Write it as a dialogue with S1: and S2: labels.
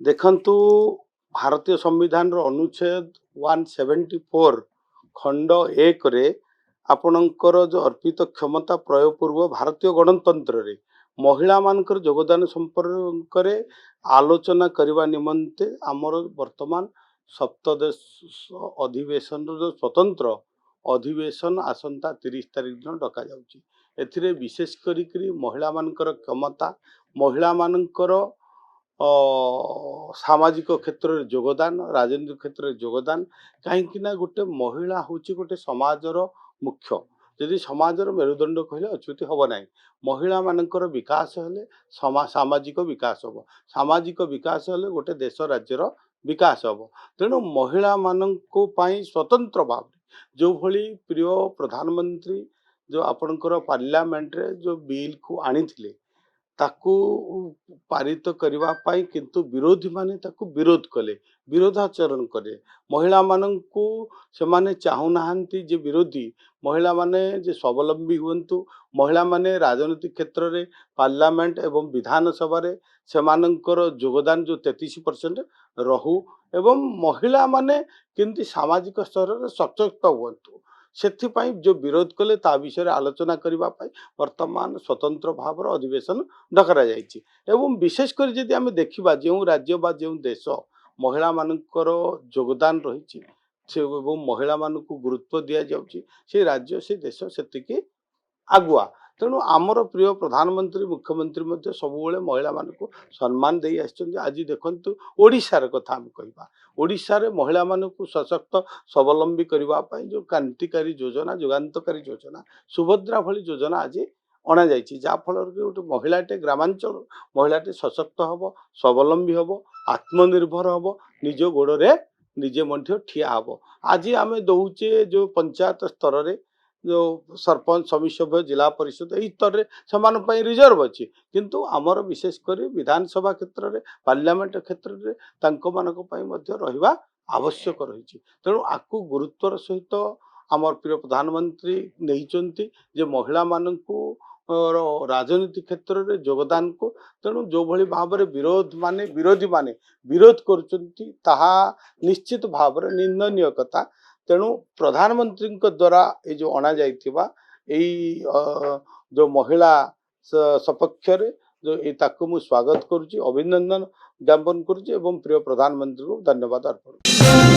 S1: देखंतु भारतीय संविधान रो अनुच्छेद 174 खंड 1 रे आपणकर जो अर्पित क्षमता प्रयोग पूर्व भारतीय गणतंत्र रे महिला मानकर योगदान संपर्क रे आलोचना करने निमंते आमर वर्तमान सप्तदश अधिवेशन जो स्वतंत्र अधिवेशन आसंता 30 तारिख दिन डका जाउची। एथिरे विशेष करी महिला मानकर क्षमता महिला मानकर सामाजिक क्षेत्र में योगदान राजनीतिक क्षेत्र में योगदान कहीं गोटे महिला हूँ गोटे समाजर मुख्य यदि समाजर मेरुदंड कहले अच्युति हम ना महिला मानकर विकास हेले सामाजिक विकास हम सामाजिक विकास हेले गोटे देश राज्यर विकास हम तेणु महिला मानक स्वतंत्र भाव जो भली प्रिय प्रधानमंत्री जो आपणकर पार्लियामेंट रे जो बिल को आनी ताकू पारित करने किंतु विरोधी माने ताकू विरोध कले विरोधाचरण कले महिला माननकू से माने चाहूनाहांती जे विरोधी महिला माने जे स्वावलंबी हुंतु महिला माने राजनीतिक क्षेत्र रे पार्लियामेंट एवं विधानसभा रे से मानकर योगदान जो 33% रहू एवं महिला माने किंतु सामाजिक स्तर रे सशक्त हुंतु से जो विरोध कले ता विषय आलोचना करने वर्तमान स्वतंत्र भाव अधिवेशन डकरा जाइए एवं विशेषकर जदि आम देखा जो राज्य बा जो देश महिला मानकर योगदान रही महिला मान गुरुत्व दि जाऊँगी से राज्य से देश से आगुआ तेणु आमर प्रिय प्रधानमंत्री मुख्यमंत्री सब महिला मान सम्मान दे आज देखु ओडिशार कथा आम कह ओडिशा रे महिला मान सशक्त स्वावलंबी करने जो क्रांतिकारी योजना युगांतकारी योजना सुभद्रा भली योजना आज अणा जाइए जहाँफल गोटे महिलाटे ग्रामांचल महिलाटे सशक्त हम स्वावलंबी हम आत्मनिर्भर हम निज गोड़े निजे मध्य ठिया हम आज आम दौचे जो पंचायत स्तर में जो सरपंच समिति सभ्य जिला परिषद यही स्तर में रिजर्व अच्छी किंतु आमर विशेषकर विधानसभा क्षेत्र में पार्लियामेंट क्षेत्र में रहा आवश्यक रही तेणु आपको गुरुत्वर सहित आमर प्रिय प्रधानमंत्री नहीं जे महिला मानू राजनीति क्षेत्र में योगदान को तेणु जो भली भाव विरोधी माने विरोध कर निश्चित भाव निंदनीय कथा तेणु प्रधानमंत्री द्वारा ये जो अणा जाइथिबा जो महिला सपक्ष जो ताकू मु स्वागत करुच्ची अभिनंदन ज्ञापन करुच्ची एवं प्रिय प्रधानमंत्री को धन्यवाद अर्पण।